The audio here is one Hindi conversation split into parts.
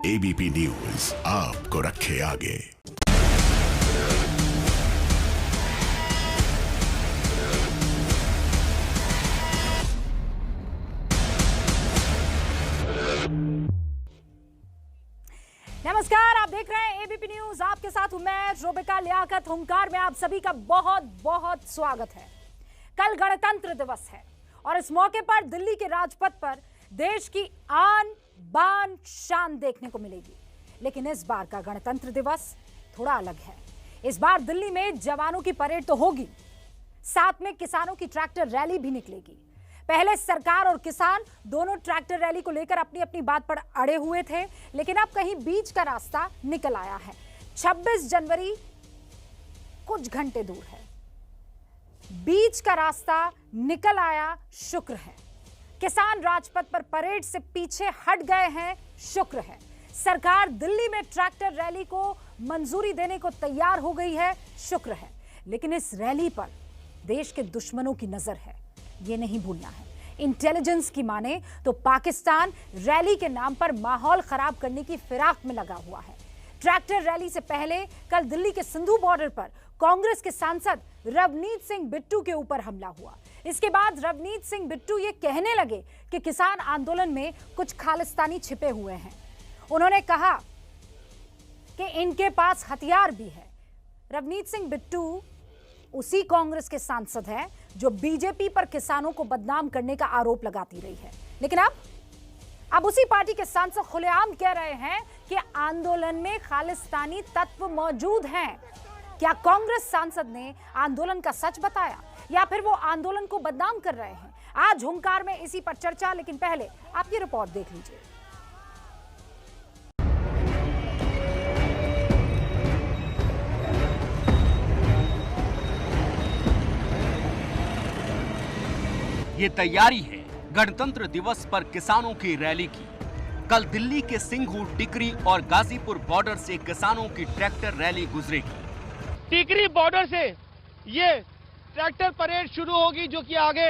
एबीपी न्यूज आपको रखे आगे। नमस्कार, आप देख रहे हैं एबीपी न्यूज। आपके साथ हूं मैं रोबिका लियाकत। हुंकार में आप सभी का बहुत बहुत स्वागत है। कल गणतंत्र दिवस है और इस मौके पर दिल्ली के राजपथ पर देश की आन बान शान देखने को मिलेगी। लेकिन इस बार का गणतंत्र दिवस थोड़ा अलग है। इस बार दिल्ली में जवानों की परेड तो होगी, साथ में किसानों की ट्रैक्टर रैली भी निकलेगी। पहले सरकार और किसान दोनों ट्रैक्टर रैली को लेकर अपनी अपनी बात पर अड़े हुए थे, लेकिन अब कहीं बीच का रास्ता निकल आया है। 26 जनवरी कुछ घंटे दूर है, बीच का रास्ता निकल आया, शुक्र है। किसान राजपथ पर परेड से पीछे हट गए हैं, शुक्र है। सरकार दिल्ली में ट्रैक्टर रैली को मंजूरी देने को तैयार हो गई है, शुक्र है। लेकिन इस रैली पर देश के दुश्मनों की नजर है, ये नहीं भूलना है। इंटेलिजेंस की माने तो पाकिस्तान रैली के नाम पर माहौल खराब करने की फिराक में लगा हुआ है। ट्रैक्टर रैली से पहले कल दिल्ली के सिंधु बॉर्डर पर कांग्रेस के सांसद रवनीत सिंह बिट्टू के ऊपर हमला हुआ। इसके बाद रवनीत सिंह बिट्टू ये कहने लगे कि किसान आंदोलन में कुछ खालिस्तानी छिपे हुए हैं। उन्होंने कहा कि इनके पास हथियार भी है। रवनीत सिंह बिट्टू उसी कांग्रेस के सांसद हैं जो बीजेपी पर किसानों को बदनाम करने का आरोप लगाती रही है। लेकिन अब उसी पार्टी के सांसद खुलेआम कह रहे हैं कि आंदोलन में खालिस्तानी तत्व मौजूद हैं। क्या कांग्रेस सांसद ने आंदोलन का सच बताया या फिर वो आंदोलन को बदनाम कर रहे हैं? आज हुंकार में इसी पर चर्चा। लेकिन पहले आप ये रिपोर्ट देख लीजिए। ये तैयारी है गणतंत्र दिवस पर किसानों की रैली की। कल दिल्ली के सिंघू, टिकरी और गाजीपुर बॉर्डर से किसानों की ट्रैक्टर रैली गुजरेगी। टिकरी बॉर्डर से ये ट्रैक्टर परेड शुरू होगी, जो कि आगे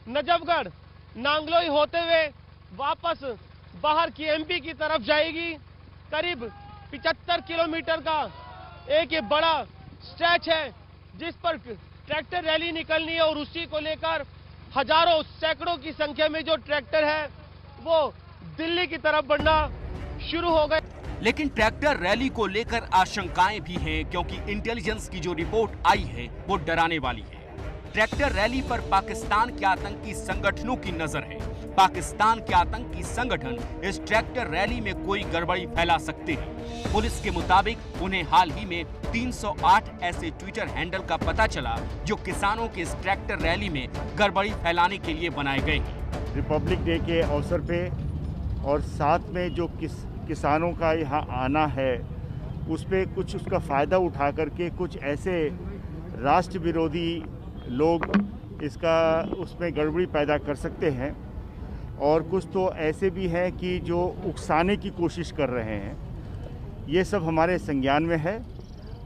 नजफगढ़, नांगलोई होते हुए वापस बाहर की एमपी की तरफ जाएगी। करीब 75 किलोमीटर का एक ये बड़ा स्ट्रेच है जिस पर ट्रैक्टर रैली निकलनी है और उसी को लेकर हजारों, सैकड़ों की संख्या में जो ट्रैक्टर है वो दिल्ली की तरफ बढ़ना शुरू हो गए। लेकिन ट्रैक्टर रैली को लेकर आशंकाएं भी हैं, क्योंकि इंटेलिजेंस की जो रिपोर्ट आई है वो डराने वाली है। ट्रैक्टर रैली पर पाकिस्तान के आतंकी संगठनों की नजर है। पाकिस्तान के आतंकी संगठन इस ट्रैक्टर रैली में कोई गड़बड़ी फैला सकते हैं। पुलिस के मुताबिक उन्हें हाल ही में 308 ऐसे ट्विटर हैंडल का पता चला जो किसानों के इस ट्रैक्टर रैली में गड़बड़ी फैलाने के लिए बनाए गए हैं। रिपब्लिक डे के अवसर पे और साथ में जो किसानों का यहाँ आना है उस पे कुछ उसका फ़ायदा उठा करके कुछ ऐसे राष्ट्र विरोधी लोग इसका उसमें गड़बड़ी पैदा कर सकते हैं, और कुछ तो ऐसे भी हैं कि जो उकसाने की कोशिश कर रहे हैं। ये सब हमारे संज्ञान में है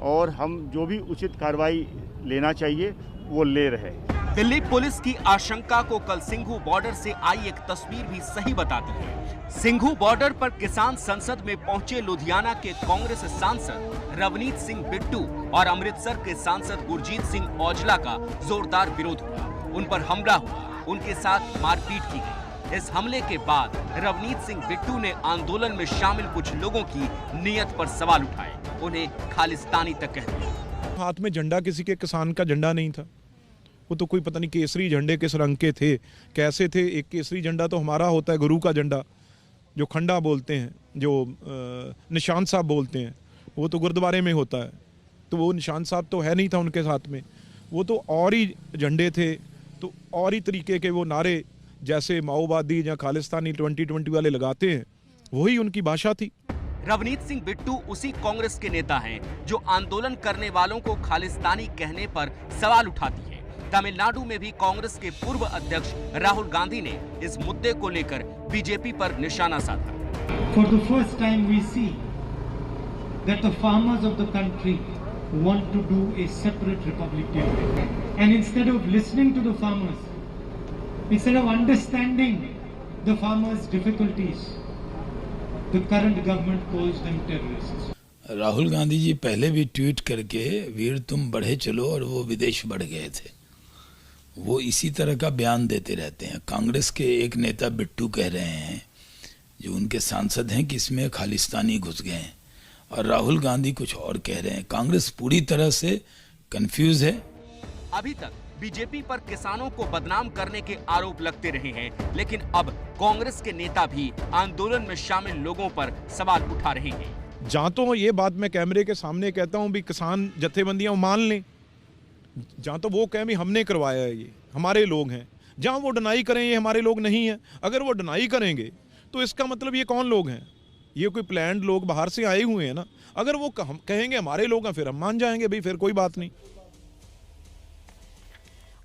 और हम जो भी उचित कार्रवाई लेना चाहिए वो ले रहे हैं। दिल्ली पुलिस की आशंका को कल सिंघू बॉर्डर से आई एक तस्वीर भी सही बताती है। सिंघू बॉर्डर पर किसान संसद में पहुंचे लुधियाना के कांग्रेस सांसद रवनीत सिंह बिट्टू और अमृतसर के सांसद गुरजीत सिंह औजला का जोरदार विरोध हुआ। उन पर हमला हुआ, उनके साथ मारपीट की गई। इस हमले के बाद रवनीत सिंह बिट्टू ने आंदोलन में शामिल कुछ लोगों की नीयत पर सवाल उठाए, उन्हें खालिस्तानी तक कह दिया। हाथ में झंडा किसी के किसान का झंडा नहीं था, वो तो कोई पता नहीं केसरी झंडे किस रंग के थे, कैसे थे। एक केसरी झंडा तो हमारा होता है, गुरु का झंडा, जो खंडा बोलते हैं, जो निशान साहब बोलते हैं, वो तो गुरुद्वारे में होता है। तो वो निशान साहब तो है नहीं था उनके साथ में, वो तो और ही झंडे थे, तो और ही तरीके के वो नारे जैसे माओवादी या खालिस्तानी 2020 वाले लगाते हैं, वही उनकी भाषा थी। रवनीत सिंह बिट्टू उसी कांग्रेस के नेता हैं जो आंदोलन करने वालों को खालिस्तानी कहने पर सवाल उठाती है। तमिलनाडु में भी कांग्रेस के पूर्व अध्यक्ष राहुल गांधी ने इस मुद्दे को लेकर बीजेपी पर निशाना साधा। For the first time we see that the farmers of the country want to do a separate Republic Day, and instead of listening to the farmers, instead of understanding the farmers' difficulties, the current government calls them terrorists. Rahul Gandhi ji पहले भी ट्वीट करके वीर तुम बढ़े चलो और वो विदेश बढ़ गए थे। वो इसी तरह का बयान देते रहते हैं। कांग्रेस के एक नेता बिट्टू कह रहे हैं, जो उनके सांसद हैं, कि इसमें खालिस्तानी घुस गए हैं, और राहुल गांधी कुछ और कह रहे हैं। कांग्रेस पूरी तरह से कंफ्यूज है। अभी तक बीजेपी पर किसानों को बदनाम करने के आरोप लगते रहे हैं, लेकिन अब कांग्रेस के नेता भी आंदोलन में शामिल लोगों पर सवाल उठा रहे हैं। जहाँ तो ये बात मैं कैमरे के सामने कहता हूँ भी किसान जत्थेबंदियां मान लें, जहाँ तो वो कहें भी हमने करवाया है, ये हमारे लोग हैं, जहाँ वो डिनाई करें ये हमारे लोग नहीं हैं। अगर वो डिनाई करेंगे तो इसका मतलब ये कौन लोग हैं? ये कोई प्लान्ड लोग बाहर से आए हुए हैं ना। अगर वो कहेंगे हमारे लोग हैं, फिर हम मान जाएंगे, भाई फिर कोई बात नहीं।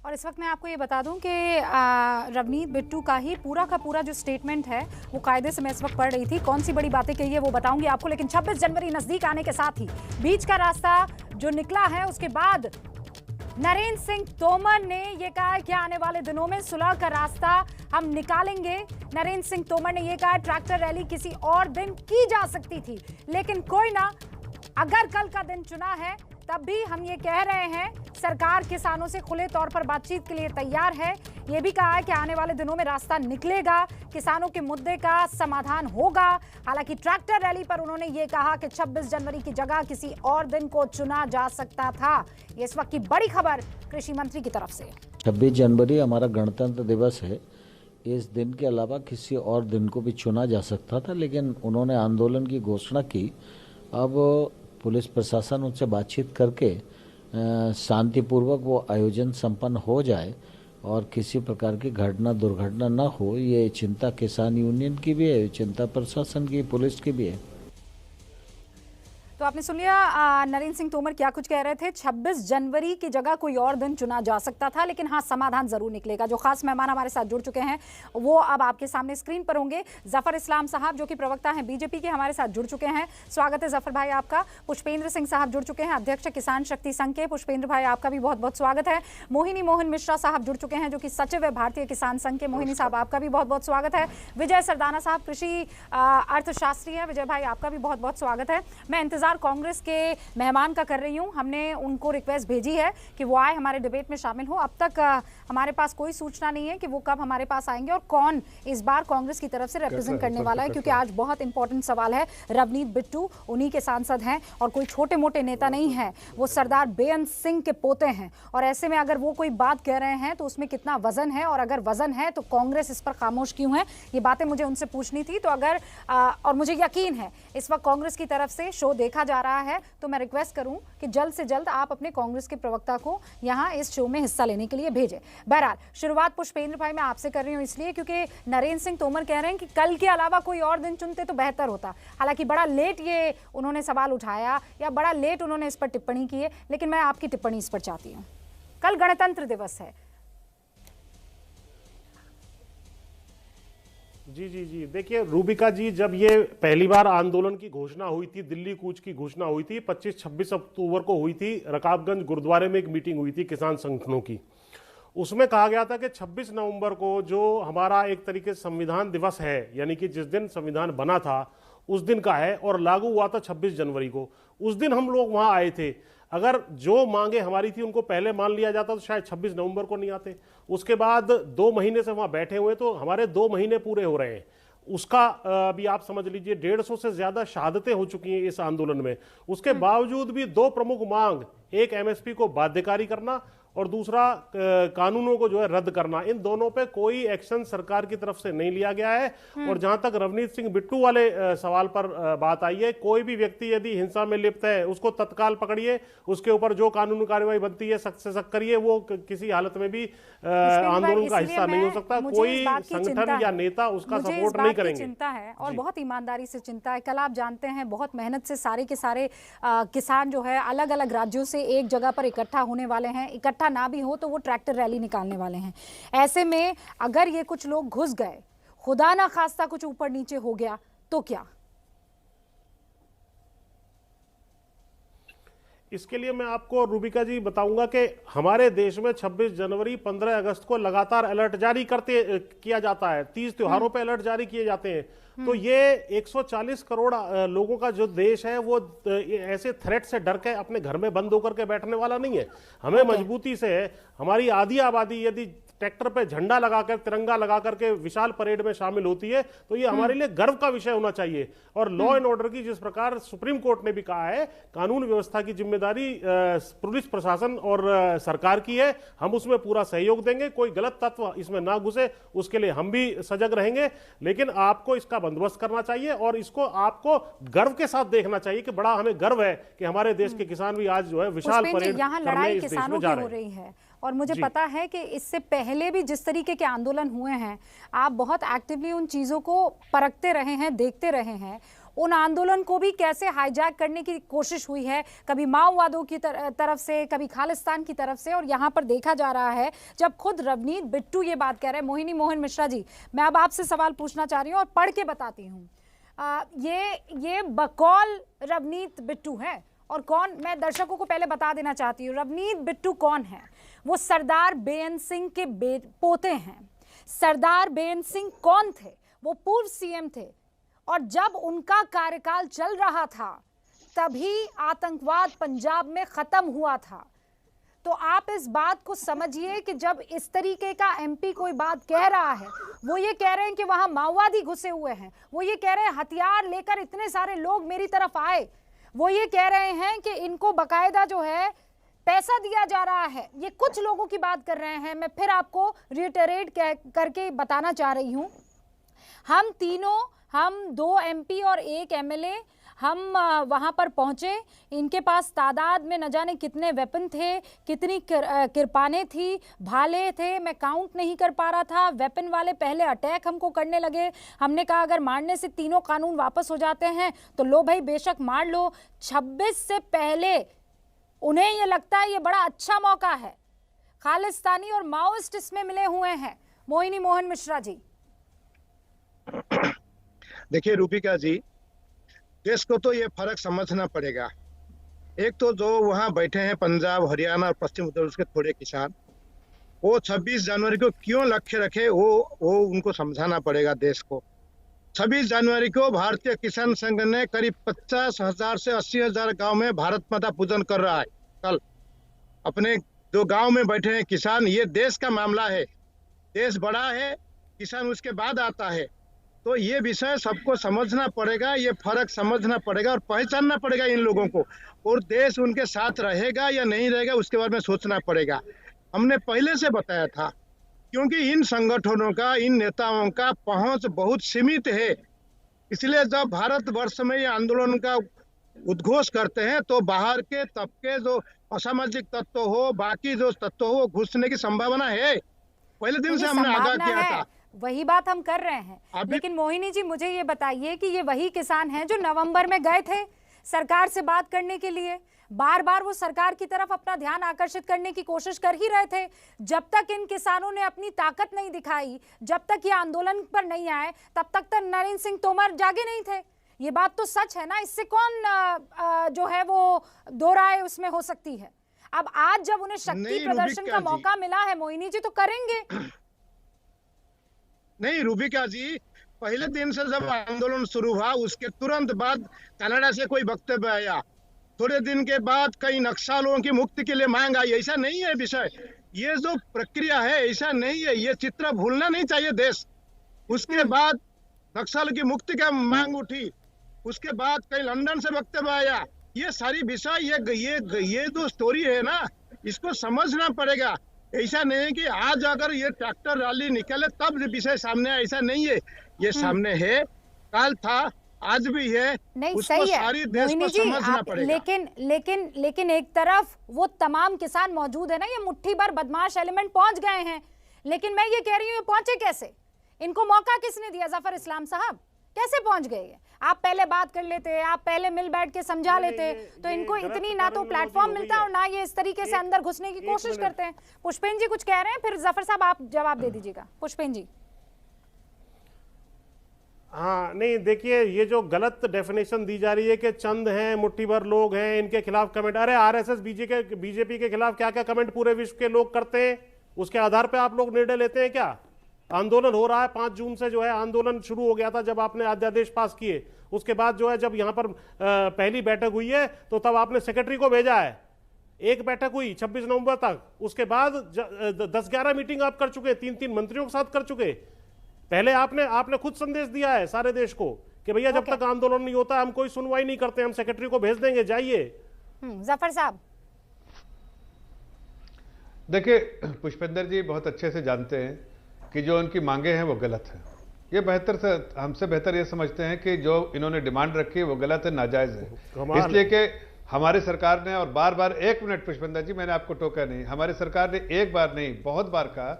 और इस वक्त मैं आपको ये बता दूं कि रवनीत बिट्टू का ही पूरा का पूरा जो स्टेटमेंट है वो कायदे से मैं इस वक्त पढ़ रही थी। कौन सी बड़ी बातें कही है वो बताऊंगी आपको, लेकिन 26 जनवरी नजदीक आने के साथ ही बीच का रास्ता जो निकला है, उसके बाद नरेंद्र सिंह तोमर ने ये कहा है कि आने वाले दिनों में सुलह का रास्ता हम निकालेंगे। नरेंद्र सिंह तोमर ने ये कहा ट्रैक्टर रैली किसी और दिन की जा सकती थी, लेकिन कोई ना, अगर कल का दिन चुना है तब भी हम ये कह रहे हैं सरकार किसानों से खुले तौर पर बातचीत के लिए तैयार है। ये भी कहा है कि आने वाले दिनों में रास्ता निकलेगा, किसानों के मुद्दे का समाधान होगा। हालांकि ट्रैक्टर रैली पर उन्होंने ये कहा कि 26 जनवरी की जगह किसी और दिन को चुना जा सकता था। ये इस वक्त की बड़ी खबर कृषि मंत्री की तरफ से। 26 जनवरी हमारा गणतंत्र दिवस है। इस दिन के अलावा किसी और दिन को भी चुना जा सकता था, लेकिन उन्होंने आंदोलन की घोषणा की। अब पुलिस प्रशासन उनसे बातचीत करके शांतिपूर्वक वो आयोजन संपन्न हो जाए और किसी प्रकार की घटना दुर्घटना न हो, ये चिंता किसान यूनियन की भी है, चिंता प्रशासन की, पुलिस की भी है। तो आपने सुन लिया नरेंद्र सिंह तोमर क्या कुछ कह रहे थे। 26 जनवरी की जगह कोई और दिन चुना जा सकता था, लेकिन हाँ, समाधान जरूर निकलेगा। जो खास मेहमान हमारे साथ जुड़ चुके हैं वो अब आपके सामने स्क्रीन पर होंगे। जफर इस्लाम साहब जो कि प्रवक्ता हैं बीजेपी के, हमारे साथ जुड़ चुके हैं। स्वागत है जफर भाई आपका। पुष्पेंद्र सिंह साहब जुड़ चुके हैं, अध्यक्ष किसान शक्ति संघ के। पुष्पेंद्र भाई आपका भी बहुत बहुत स्वागत है। मोहिनी मोहन मिश्रा साहब जुड़ चुके हैं जो कि सचिव है भारतीय किसान संघ के। मोहिनी साहब आपका भी बहुत बहुत स्वागत है। विजय सरदाना साहब कृषि अर्थशास्त्री है। विजय भाई आपका भी बहुत बहुत स्वागत है। मैं इंतजार कांग्रेस के मेहमान का कर रही हूं। हमने उनको रिक्वेस्ट भेजी है कि वो आए, हमारे डिबेट में शामिल हो। अब तक हमारे पास कोई सूचना नहीं है कि वो कब हमारे पास आएंगे और कौन इस बार कांग्रेस की तरफ से रिप्रेजेंट करने वाला है, क्योंकि आज बहुत इंपॉर्टेंट सवाल है। रवनीत बिट्टू उन्हीं के सांसद हैं और कोई छोटे मोटे नेता नहीं है, वो सरदार बेअंत सिंह के पोते हैं। और ऐसे में अगर वो कोई बात कह रहे हैं तो उसमें कितना वजन है, और अगर वजन है तो कांग्रेस इस पर खामोश क्यों है, ये बातें मुझे उनसे पूछनी थी। तो अगर और मुझे यकीन है इस वक्त कांग्रेस की तरफ से शो देखा जा रहा है, तो मैं रिक्वेस्ट करूं कि जल्द से जल्द आप अपने कांग्रेस के प्रवक्ता को यहां इस शो में हिस्सा लेने के लिए भेजें। बहरहाल शुरुआत पुष्पेंद्र भाई मैं आपसे कर रही हूं, इसलिए क्योंकि नरेंद्र सिंह तोमर कह रहे हैं कि कल के अलावा कोई और दिन चुनते तो बेहतर होता। हालांकि बड़ा लेट ये उन्होंने सवाल उठाया या बड़ा लेट उन्होंने इस पर टिप्पणी की है, लेकिन मैं आपकी टिप्पणी इस पर चाहती हूँ। कल गणतंत्र दिवस है। जी देखिए रूबिका जी, जब ये पहली बार आंदोलन की घोषणा हुई थी, दिल्ली कूच की घोषणा हुई थी, 25-26 अक्टूबर को हुई थी। रकाबगंज गुरुद्वारे में एक मीटिंग हुई थी किसान संगठनों की। उसमें कहा गया था कि 26 नवंबर को जो हमारा एक तरीके से संविधान दिवस है, यानी कि जिस दिन संविधान बना था उस दिन का है, और लागू हुआ था 26 जनवरी को। उस दिन हम लोग वहां आए थे। अगर जो मांगे हमारी थी उनको पहले मान लिया जाता तो शायद 26 नवंबर को नहीं आते। उसके बाद 2 महीने से वहां बैठे हुए, तो हमारे 2 महीने पूरे हो रहे हैं। उसका अभी आप समझ लीजिए 150 से ज्यादा शहादतें हो चुकी हैं इस आंदोलन में। उसके बावजूद भी 2 प्रमुख मांग, एक एमएसपी को बाध्यकारी करना और दूसरा कानूनों को जो है रद्द करना, इन दोनों पे कोई एक्शन सरकार की तरफ से नहीं लिया गया है। और जहां तक रवनीत सिंह बिट्टू वाले सवाल पर बात आई है, कोई भी व्यक्ति यदि हिंसा में लिप्त है उसको तत्काल पकड़िए, उसके ऊपर जो कानूनी कार्रवाई बनती है सख्त से सख्त करिए। वो किसी हालत में भी आंदोलन का हिस्सा नहीं हो सकता। कोई संगठन या नेता उसका सपोर्ट नहीं करेंगे। चिंता है और बहुत ईमानदारी से चिंता है। कल आप जानते हैं बहुत मेहनत से सारे के सारे किसान जो है अलग अलग राज्यों से एक जगह पर इकट्ठा होने वाले हैं। इकट्ठा ना भी हो तो वो ट्रैक्टर रैली निकालने वाले हैं। ऐसे में अगर ये कुछ लोग घुस गए, खुदा ना खास्ता कुछ ऊपर नीचे हो गया तो क्या? इसके लिए मैं आपको रूबिका जी बताऊंगा कि हमारे देश में 26 जनवरी 15 अगस्त को लगातार अलर्ट जारी किया जाता है, 30 त्योहारों पे अलर्ट जारी किए जाते हैं। तो ये 140 करोड़ लोगों का जो देश है वो ऐसे थ्रेट से डर के अपने घर में बंद होकर के बैठने वाला नहीं है। हमें मजबूती से है, हमारी आधी आबादी यदि ट्रैक्टर पे झंडा लगाकर, तिरंगा लगा करके विशाल परेड में शामिल होती है तो ये हमारे लिए गर्व का विषय होना चाहिए। और लॉ एंड ऑर्डर की जिस प्रकार सुप्रीम कोर्ट ने भी कहा है, कानून व्यवस्था की जिम्मेदारी पुलिस प्रशासन और सरकार की है, हम उसमें पूरा सहयोग देंगे। कोई गलत तत्व इसमें ना घुसे उसके लिए हम भी सजग रहेंगे, लेकिन आपको इसका बंदोबस्त करना चाहिए और इसको आपको गर्व के साथ देखना चाहिए कि बड़ा हमें गर्व है कि हमारे देश के किसान भी आज जो है विशाल परेड करने इस देश में जा रहे हैं। और मुझे पता है कि इससे पहले भी जिस तरीके के आंदोलन हुए हैं, आप बहुत एक्टिवली उन चीज़ों को परखते रहे हैं, देखते रहे हैं। उन आंदोलन को भी कैसे हाईजैक करने की कोशिश हुई है, कभी माओवादियों की तरफ से, कभी खालिस्तान की तरफ से। और यहाँ पर देखा जा रहा है जब खुद रवनीत बिट्टू ये बात कह रहे हैं। मोहिनी मोहन मिश्रा जी, मैं अब आपसे सवाल पूछना चाह रही हूँ और पढ़ के बताती हूँ। ये बकौल रवनीत बिट्टू है। और कौन, मैं दर्शकों को पहले बता देना चाहती हूँ, रवनीत बिट्टू कौन है? वो सरदार बेअंत सिंह के पोते हैं। सरदार बेअंत सिंह कौन थे? वो पूर्व सीएम थे और जब उनका कार्यकाल चल रहा था तभी आतंकवाद पंजाब में खत्म हुआ था। तो आप इस बात को समझिए कि जब इस तरीके का एमपी कोई बात कह रहा है, वो ये कह रहे हैं कि वहां माओवादी घुसे हुए हैं, वो ये कह रहे हैं हथियार लेकर इतने सारे लोग मेरी तरफ आए, वो ये कह रहे हैं कि इनको बकायदा जो है पैसा दिया जा रहा है। ये कुछ लोगों की बात कर रहे हैं। मैं फिर आपको रिटरेट करके बताना चाह रही हूँ, हम तीनों, हम 2 एमपी और 1 एमएलए, हम वहाँ पर पहुँचे। इनके पास तादाद में न जाने कितने वेपन थे, कितनी किरपानें थी, भाले थे, मैं काउंट नहीं कर पा रहा था। वेपन वाले पहले अटैक हमको करने लगे। हमने कहा अगर मारने से तीनों कानून वापस हो जाते हैं तो लो भाई बेशक मार लो। 26 से पहले उन्हें ये लगता है ये बड़ा अच्छा मौका है। खालिस्तानी और माओइस्ट इसमें मिले हुए हैं। मोहिनी मोहन मिश्रा जी। देखिए रूबिका जी, देश को तो ये फर्क समझना पड़ेगा। एक तो जो वहाँ बैठे हैं पंजाब, हरियाणा और पश्चिम उत्तर प्रदेश के थोड़े किसान, वो 26 जनवरी को क्यों लक्ष्य रखे वो उनको समझाना पड़ेगा देश को। 26 जनवरी को भारतीय किसान संघ ने करीब 50,000 से 80,000 गांव में भारत माता पूजन कर रहा है। कल अपने जो गांव में बैठे हैं किसान, ये देश का मामला है। देश बड़ा है, किसान उसके बाद आता है। तो ये विषय सबको समझना पड़ेगा, ये फर्क समझना पड़ेगा और पहचानना पड़ेगा इन लोगों को। और देश उनके साथ रहेगा या नहीं रहेगा उसके बारे में सोचना पड़ेगा। हमने पहले से बताया था, क्योंकि इन संगठनों का, इन नेताओं का पहुंच बहुत सीमित है। इसलिए जब भारतवर्ष में ये आंदोलन का उद्घोष करते हैं तो बाहर के तबके, जो असामाजिक तत्व हो, बाकी जो तत्व हो, घुसने की संभावना है। पहले दिन से हमने आगाह किया था, वही बात हम कर रहे हैं। लेकिन मोहिनी जी, मुझे ये बताइए कि ये वही किसान हैं जो नवंबर में गए थे सरकार से बात करने के लिए, बार बार वो सरकार की तरफ अपना ध्यान आकर्षित करने की कोशिश कर ही रहे थे। जब तक इन किसानों ने अपनी ताकत नहीं दिखाई, जब तक ये आंदोलन पर नहीं आए, तब तक तो नरेंद्र सिंह तोमर जागे नहीं थे। ये बात तो सच है ना, इससे कौन जो है वो दो राय उसमें हो सकती है। अब आज जब उन्हें शक्ति प्रदर्शन का मौका मिला है मोहिनी जी, तो करेंगे। नहीं रूबिका जी, पहले दिन से जब आंदोलन शुरू हुआ उसके तुरंत बाद कनाडा से कोई वक्तव्य आया, थोड़े दिन के बाद कई नक्सलियों की मुक्ति के लिए मांग आई। ऐसा नहीं है विषय, ये जो प्रक्रिया है ऐसा नहीं है, ये चित्र भूलना नहीं चाहिए देश। उसके बाद नक्सल की मुक्ति का मांग उठी, उसके बाद कई लंदन से वक्तव्य आया। ये सारी विषय, ये जो स्टोरी है ना, इसको समझना पड़ेगा। ऐसा नहीं है कि आज अगर ये ट्रैक्टर रैली निकले तब विषय सामने आया, ऐसा नहीं है। ये सामने है, कल था, आज भी है। नहीं, उसको सही है सारी देश को समझना पड़ेगा। लेकिन एक तरफ वो तमाम किसान मौजूद है ना, ये मुट्ठी भर बदमाश एलिमेंट पहुंच गए हैं। लेकिन मैं ये कह रही हूँ, पहुंचे कैसे? इनको मौका किसने दिया? जफर इस्लाम साहब कैसे पहुंच गए? आप पहले बात कर लेते, आप पहले मिल बैठ के समझा लेते, तो इनको इतनी ना तो प्लेटफॉर्म मिलता और ना ये इस तरीके से अंदर घुसने की कोशिश करते हैं। पुष्पेन जी कुछ कह रहे हैं, फिर जफर साहब आप जवाब दे दीजिएगा। पुष्पेन जी। हाँ नहीं, देखिए ये जो गलत डेफिनेशन दी जा रही है कि चंद हैं, मुट्ठी भर लोग हैं, इनके खिलाफ कमेंट, अरे आरएसएस बीजेपी के खिलाफ क्या क्या कमेंट पूरे विश्व के लोग करते हैं, उसके आधार पे आप लोग निर्णय लेते हैं क्या? आंदोलन हो रहा है 5 जून से, जो है आंदोलन शुरू हो गया था जब आपने अध्यादेश पास किए। उसके बाद जो है जब यहाँ पर पहली बैठक हुई है तो तब आपने सेक्रेटरी को भेजा है, एक बैठक हुई 26 नवंबर तक, उसके बाद 10-11 मीटिंग आप कर चुके, 3-3 मंत्रियों के साथ कर चुके। पहले आपने खुद संदेश दिया है सारे देश को कि भैया जब तक आंदोलन नहीं होता हम कोई सुनवाई नहीं करते, हम सेक्रेटरी को भेज देंगे, जाइए। जफर साहब, देखिए पुष्पेंद्र जी बहुत अच्छे से जानते हैं कि जो उनकी मांगे हैं वो गलत है। ये बेहतर से हमसे बेहतर ये समझते हैं कि जो इन्होंने डिमांड रखी है वो गलत है, नाजायज है। इसलिए कि हमारी सरकार ने, और बार बार, 1 मिनट पुष्पेंद्र जी, मैंने आपको टोका नहीं, हमारी सरकार ने एक बार नहीं बहुत बार कहा,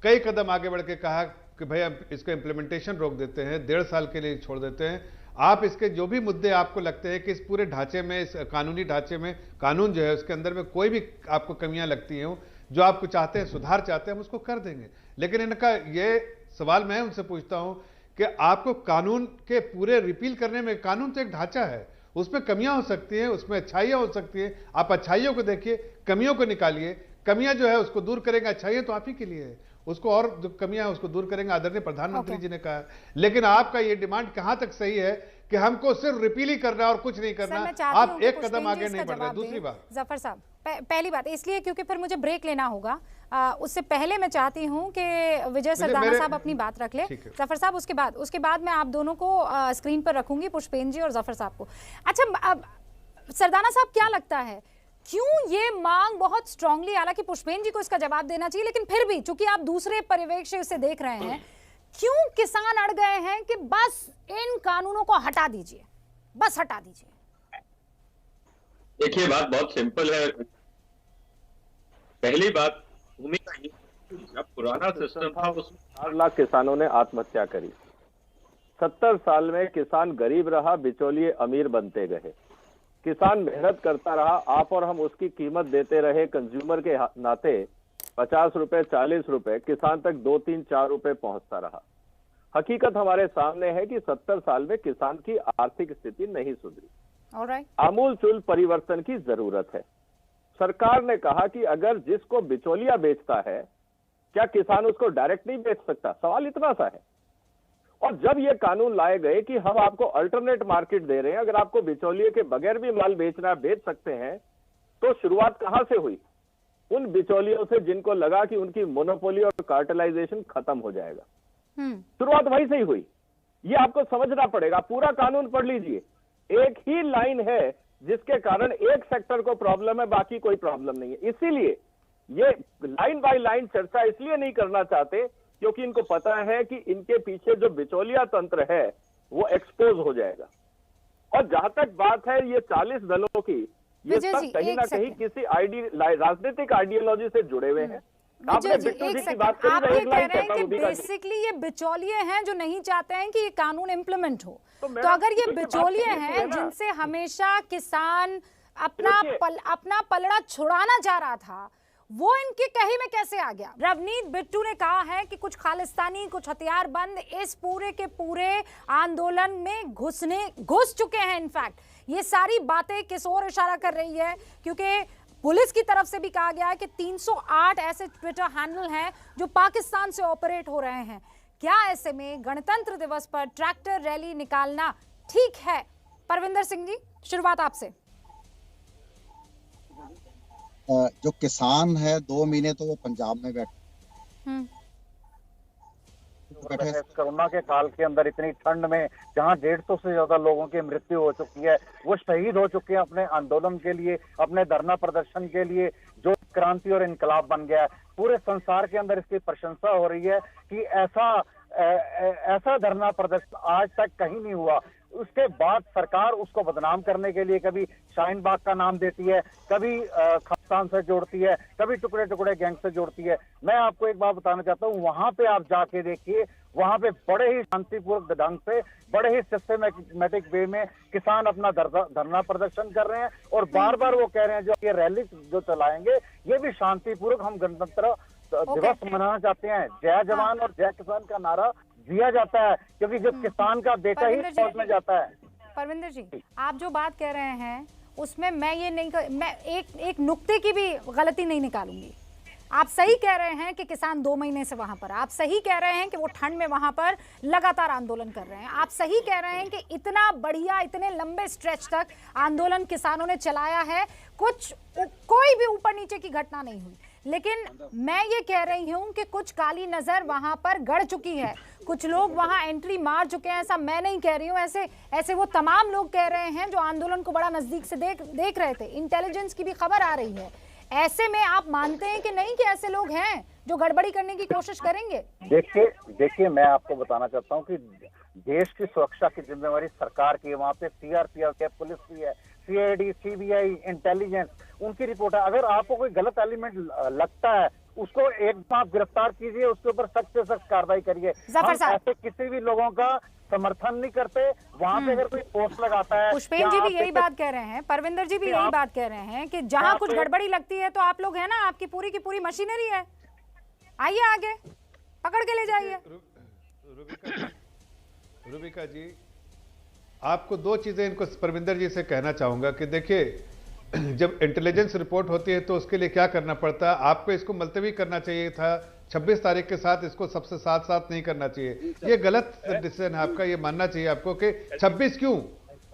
कई कदम आगे बढ़ के कहा कि भैया इसको इम्प्लीमेंटेशन रोक देते हैं, 1.5 साल के लिए छोड़ देते हैं। आप इसके जो भी मुद्दे आपको लगते हैं कि इस पूरे ढांचे में, इस कानूनी ढांचे में, कानून जो है उसके अंदर में कोई भी आपको कमियां लगती हैं, जो आपको चाहते हैं, सुधार चाहते हैं, हम उसको कर देंगे। लेकिन इनका ये सवाल मैं उनसे पूछता हूं कि आपको कानून के पूरे रिपील करने में, कानून तो एक ढांचा है, उसमें कमियां हो सकती हैं, उसमें अच्छाइयां हो सकती हैं, आप अच्छाइयों को देखिए, कमियों को निकालिए, कमियां जो है उसको दूर करेंगे, अच्छाइयां तो आप ही के लिए है, उसको और जो कमियां है उसको दूर करेंगे, आदरणीय प्रधानमंत्री जी ने कहा। लेकिन आपका ये डिमांड कहां तक सही है कि हमको सिर्फ रिपील ही करना है और कुछ नहीं करना, आप एक कदम आगे नहीं बढ़ रहे। दूसरी बात, जफर साहब, पहली बात इसलिए क्योंकि फिर मुझे ब्रेक लेना होगा, उससे पहले मैं चाहती हूं कि विजय सरदाना साहब अपनी बात रख ले, जफर साहब उसके बाद मैं आप दोनों को स्क्रीन पर रखूंगी, पुष्पेंद्र जी और जफर साहब को। अच्छा सरदाना साहब, क्या लगता है क्यों ये मांग बहुत स्ट्रांगली, हालांकि पुष्पेंद्र जी को इसका जवाब देना चाहिए, लेकिन फिर भी चूंकि आप दूसरे परिवेश से देख रहे हैं, क्यों किसान अड़ गए हैं कि बस इन कानूनों को हटा दीजिए, बस हटा दीजिए? देखिए बात बहुत सिंपल है। पहली बात, भूमिका ये, जब पुराना सिस्टम था उसमें 4 लाख किसानों ने आत्महत्या करी। 70 साल में किसान गरीब रहा, बिचौलिए अमीर बनते गए। किसान मेहनत करता रहा, आप और हम उसकी कीमत देते रहे, कंज्यूमर के नाते 50 रुपए 40 रुपए किसान तक 2, 3, 4 रुपए पहुंचता रहा। हकीकत हमारे सामने है कि 70 साल में किसान की आर्थिक स्थिति नहीं सुधरी। आमूलचूल परिवर्तन की जरूरत है। सरकार ने कहा कि अगर जिसको बिचौलिया बेचता है, क्या किसान उसको डायरेक्ट नहीं बेच सकता? सवाल इतना सा है। और जब ये कानून लाए गए कि हम आपको अल्टरनेट मार्केट दे रहे हैं, अगर आपको बिचौलिए के बगैर भी माल बेचना है, बेच सकते हैं, तो शुरुआत कहां से हुई? उन बिचौलियों से जिनको लगा कि उनकी मोनोपोली और कार्टेलाइजेशन खत्म हो जाएगा। शुरुआत वहीं से ही हुई। ये आपको समझना पड़ेगा। पूरा कानून पढ़ लीजिए, एक ही लाइन है जिसके कारण एक सेक्टर को प्रॉब्लम है, बाकी कोई प्रॉब्लम नहीं है। इसीलिए ये लाइन बाय लाइन चर्चा इसलिए नहीं करना चाहते क्योंकि इनको पता है कि इनके पीछे जो बिचौलिया तंत्र है वो एक्सपोज हो जाएगा। और जहां तक बात है ये 40 दलों की, ये सब कहीं ना कहीं किसी राजनीतिक आइडियोलॉजी से जुड़े हुए हैं। आपने बिट्टू जी की बात करी, आप ये कह रहे हैं कि बेसिकली ये बिचौलिए हैं जो नहीं चाहते हैं कि ये कानून इंप्लीमेंट हो। तो अगर ये बिचौलिए हैं जिनसे हमेशा किसान अपना पलड़ा छुड़ाना चाह रहा था, वो इनके कही में कैसे आ गया? रवनीत बिट्टू ने कहा है कि कुछ खालिस्तानी, कुछ हथियारबंद इस पूरे के पूरे आंदोलन में घुस चुके हैं। इनफैक्ट ये सारी बातें किस ओर इशारा कर रही है? क्योंकि पुलिस की तरफ से भी कहा गया है कि 308 ऐसे ट्विटर हैंडल हैं जो पाकिस्तान से ऑपरेट हो रहे हैं। क्या ऐसे में गणतंत्र दिवस पर ट्रैक्टर रैली निकालना ठीक है? परविंदर सिंह जी, शुरुआत आपसे। जो किसान है 2 महीने तो वो पंजाब में बैठे कोरोना के काल के अंदर, इतनी ठंड में जहां 150 से ज्यादा लोगों की मृत्यु हो चुकी है, वो शहीद हो चुके हैं अपने आंदोलन के लिए, अपने धरना प्रदर्शन के लिए, जो क्रांति और इनकलाब बन गया है। पूरे संसार के अंदर इसकी प्रशंसा हो रही है कि ऐसा धरना प्रदर्शन आज तक कहीं नहीं हुआ। उसके बाद सरकार उसको बदनाम करने के लिए कभी शाहीन बाग का नाम देती है, कभी खालिस्तान से जोड़ती है, कभी टुकड़े टुकड़े गैंग से जोड़ती है। मैं आपको एक बात बताना चाहता हूँ, वहां पे आप जाके देखिए, वहां पे बड़े ही शांतिपूर्वक ढंग से, बड़े ही सिस्टमैटिक वे में किसान अपना धरना प्रदर्शन कर रहे हैं और बार बार वो कह रहे हैं जो ये रैली जो चलाएंगे ये भी शांतिपूर्वक हम गणतंत्र दिवस मनाना चाहते हैं। जय जवान और जय किसान का नारा जिया जाता है, क्योंकि जब किसान का बेटा ही फौज में जाता है। परविंदर जी, आप जो बात कह रहे हैं उसमें मैं ये नहीं मैं एक नुक्ते की भी गलती नहीं निकालूंगी। आप सही कह रहे हैं कि किसान 2 महीने से वहां पर, आप सही कह रहे हैं कि वो ठंड में वहां पर लगातार आंदोलन कर रहे हैं, आप सही कह रहे हैं कि इतना बढ़िया इतने लंबे स्ट्रेच तक आंदोलन किसानों ने चलाया है, कोई भी ऊपर नीचे की घटना नहीं हुई। लेकिन मैं ये कह रही हूं कि कुछ काली नजर वहां पर गड़ चुकी है, कुछ लोग वहां एंट्री मार चुके हैं। ऐसा मैं नहीं कह रही हूं, ऐसे वो तमाम लोग कह रहे हैं जो आंदोलन को बड़ा नजदीक से देख रहे थे। इंटेलिजेंस की भी खबर आ रही है। ऐसे में आप मानते हैं कि नहीं कि ऐसे लोग हैं जो गड़बड़ी करने की कोशिश करेंगे? देखिए मैं आपको बताना चाहता हूं कि देश की सुरक्षा की जिम्मेवारी सरकार की है। वहाँ पे सीआरपीएफ है, पुलिस की है, सीआईडी, सीबीआई, इंटेलिजेंस, उनकी रिपोर्ट है। अगर आपको कोई गलत एलिमेंट लगता है उसको एकदम आप गिरफ्तार कीजिए, उसके ऊपर सख्त से सख्त कार्रवाई करिए। हम ऐसे किसी भी लोगों का समर्थन नहीं करते। वहाँ पे अगर कोई पोस्ट लगाता है, पुष्पेंद्र जी भी यही बात कह रहे हैं, परविंदर जी भी यही बात कह रहे हैं कि जहाँ कुछ गड़बड़ी लगती है तो आप लोग है ना, आपकी पूरी की पूरी मशीनरी है, आइए आगे पकड़ के ले जाइए। रूबिका जी, आपको 2 चीजें इनको परविंदर जी से कहना चाहूंगा कि देखिए, जब इंटेलिजेंस रिपोर्ट होती है तो उसके लिए क्या करना पड़ता है। आपको इसको मुलतवी करना चाहिए था 26 तारीख के साथ, इसको सबसे साथ नहीं करना चाहिए। ये गलत डिसीजन है आपका, ये मानना चाहिए आपको कि 26 क्यों,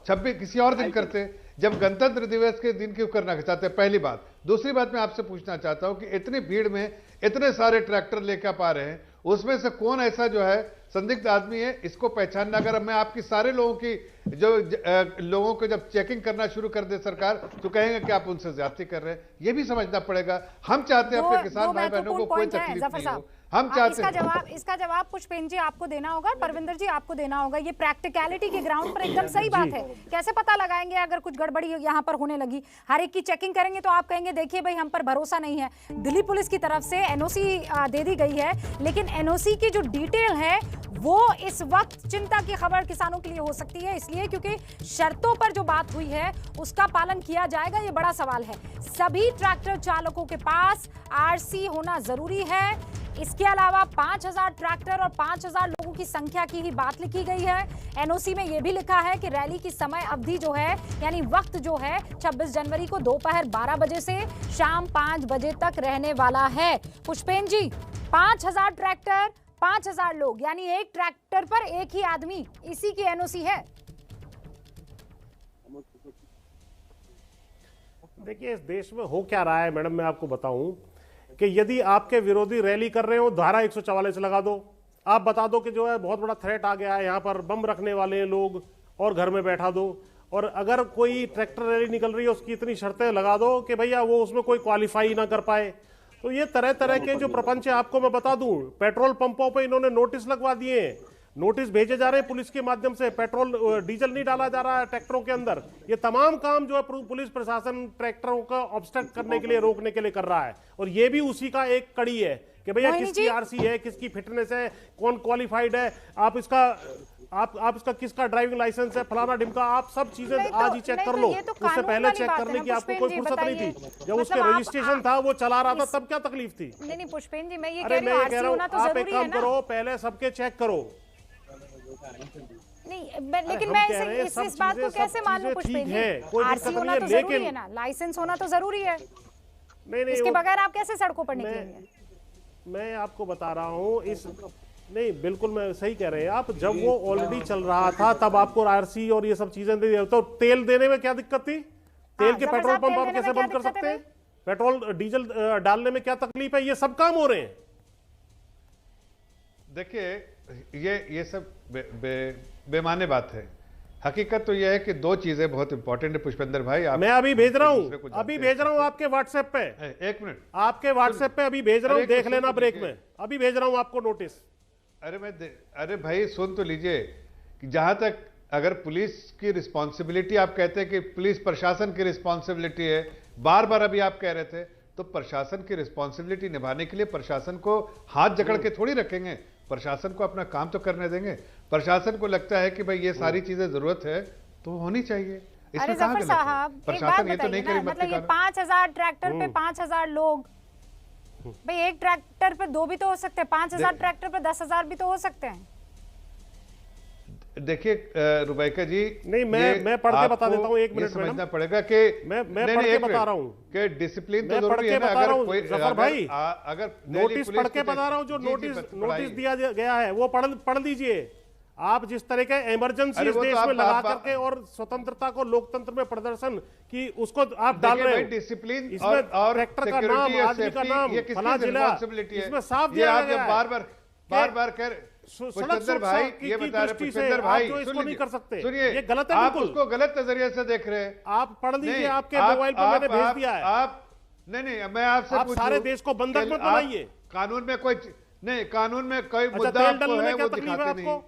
26 किसी और दिन करते, जब गणतंत्र दिवस के दिन क्यों करना चाहते हैं, पहली बात। दूसरी बात मैं आपसे पूछना चाहता हूं कि इतनी भीड़ में इतने सारे ट्रैक्टर लेकर आप आ रहे हैं, उसमें से कौन ऐसा जो है संदिग्ध आदमी है, इसको पहचानना। अगर मैं आपकी सारे लोगों की लोगों को जब चेकिंग करना शुरू कर दे सरकार, तो कहेंगे कि आप उनसे ज्यादती कर रहे हैं। ये भी समझना पड़ेगा। हम चाहते हैं अपने किसान भाई बहनों को कोई तकलीफ नहीं हो। हम चाहते हैं इसका जवाब पुष्पेंद्र जी आपको देना होगा, परविंदर जी आपको देना होगा। ये प्रैक्टिकलिटी के ग्राउंड पर एकदम सही बात है। कैसे पता लगाएंगे अगर कुछ गड़बड़ी यहाँ पर होने लगी? हर एक की चेकिंग करेंगे तो आप कहेंगे देखिए भाई हम पर भरोसा नहीं है। दिल्ली पुलिस की तरफ से एनओसी दे दी गई है, लेकिन एनओसी की जो डिटेल है वो इस वक्त चिंता की खबर किसानों के लिए हो सकती है, इसलिए क्योंकि शर्तों पर जो बात हुई है उसका पालन किया जाएगा, ये बड़ा सवाल है। सभी ट्रैक्टर चालकों के पास आरसी होना जरूरी है। इसके अलावा 5000 ट्रैक्टर और 5000 लोगों की संख्या की ही बात लिखी गई है। एनओसी में यह भी लिखा है कि रैली की समय अवधि जो है, यानी वक्त जो है 26 जनवरी को दोपहर 12 बजे से शाम 5 बजे तक रहने वाला है। पुष्पेंद्र जी, 5000 ट्रैक्टर 5000 लोग, यानी एक ट्रैक्टर पर एक ही आदमी, इसी की एनओसी है। देखिए इस देश में हो क्या रहा है मैडम, मैं आपको बताऊं कि यदि आपके विरोधी रैली कर रहे हो, धारा 144 लगा दो। आप बता दो कि जो है बहुत बड़ा थ्रेट आ गया है, यहाँ पर बम रखने वाले हैं लोग, और घर में बैठा दो। और अगर कोई ट्रैक्टर रैली निकल रही है उसकी इतनी शर्तें लगा दो कि भैया वो उसमें कोई क्वालिफाई ना कर पाए। तो ये तरह तरह के जो प्रपंच है, आपको मैं बता दूं, पेट्रोल पंपों पे इन्होंने नोटिस लगवा दिए हैं, नोटिस भेजे जा रहे हैं पुलिस के माध्यम से, पेट्रोल डीजल नहीं डाला जा रहा है ट्रैक्टरों के अंदर। ये तमाम काम जो है पुलिस प्रशासन ट्रैक्टरों का ऑब्स्ट्रक्ट करने के लिए, रोकने के लिए कर रहा है। और ये भी उसी का एक कड़ी है कि भैया किसकी आरसी है, किसकी फिटनेस है, कौन क्वालिफाइड है, आप इसका किसका ड्राइविंग लाइसेंस है, फलाना ढिमका, आप सब चीजें आज ही चेक कर लो। उससे पहले चेक करने की आपको कोई फुर्सत नहीं थी। जब उसके रजिस्ट्रेशन था, वो चला रहा था, तब क्या तकलीफ थी? नहीं पुष्पेंद्र जी, मैं ये कह रहा हूँ आप एक काम करो, पहले सबके चेक करो। नहीं लेकिन मैं इस बात को कैसे मानूं पुष्पेंद्र जी? आरसी होना तो जरूरी है ना, लाइसेंस होना तो जरूरी है। नहीं इसके बगैर आप कैसे सड़कों पर निकलेंगे? मैं आपको बता रहा हूँ नहीं बिल्कुल मैं सही कह रहे हैं आप। जब वो ऑलरेडी चल रहा था तब आपको आरसी और ये सब चीजें दे दी, तो तेल देने में क्या दिक्कत थी? तेल के पेट्रोल पंप आप कैसे बंद कर सकते हैं? पेट्रोल डीजल डालने में क्या तकलीफ है? ये सब काम हो रहे हैं। देखिए ये सब बेमाने बात है। हकीकत तो यह है कि 2 चीजें बहुत इंपॉर्टेंट है पुष्पेंद्र भाई। मैं अभी भेज रहा हूं, आपके व्हाट्सएप पे। 1 मिनट, आपके व्हाट्सएप पे अभी भेज रहा हूं, देख लेना ब्रेक में। अभी भेज रहा हूं आपको नोटिस। अरे भाई सुन तो लीजिए कि जहां तक अगर पुलिस की रिस्पॉन्सिबिलिटी आप कहते हैं कि पुलिस प्रशासन की रिस्पॉन्सिबिलिटी है, बार बार अभी आप कह रहे थे, तो प्रशासन की रिस्पॉन्सिबिलिटी निभाने के लिए प्रशासन को हाथ जकड़ के थोड़ी रखेंगे। प्रशासन को अपना काम तो करने देंगे। प्रशासन को लगता है कि भाई ये सारी चीजें जरूरत है तो होनी चाहिए। अरे जफर साहब, प्रशासन ये तो नहीं करेगा। मतलब ये 5000 ट्रैक्टर पे 5000 लोग, भाई एक ट्रैक्टर पे 2 भी तो हो सकते हैं, 5000 ट्रैक्टर पे 10,000 भी तो हो सकते हैं। देखिए रुबैका जी, नहीं मैं पढ़ के बता देता हूँ, एक मिनट समझना पड़ेगा कि मैं पढ़ के बता रहा हूँ कि डिसिप्लिन तो पढ़ के बता रहा हूँ जफर भाई, अगर नोटिस पढ़ के बता रहा हूँ, जो नोटिस दिया गया है वो पढ़ लीजिए आप। जिस तरह के इमरजेंसी इस देश में लगा करके और स्वतंत्रता को लोकतंत्र में प्रदर्शन की उसको आप डाल रहे हैं, डिसिप्लिन इसमें ट्रैक्टर का नाम, आदमी का नाम, फला जिला, इसमें साफ दिया गया है बार कर पुष्पेंद्र भाई ये बता रहे, पुष्पेंद्र भाई इसको नहीं कर सकते, सुनिए, ये गलत है, आप उसको गलत नजरिए से देख रहे हैं। आप पढ़ लीजिए, आपके मोबाइल पर मैंने भेज दिया है। आप नहीं, मैं आपसे आप सारे देश को बंधक मत बनाइए। कानून में कोई नहीं, कानून में कोई मुद्दा आपको है वो दिखाते नहीं।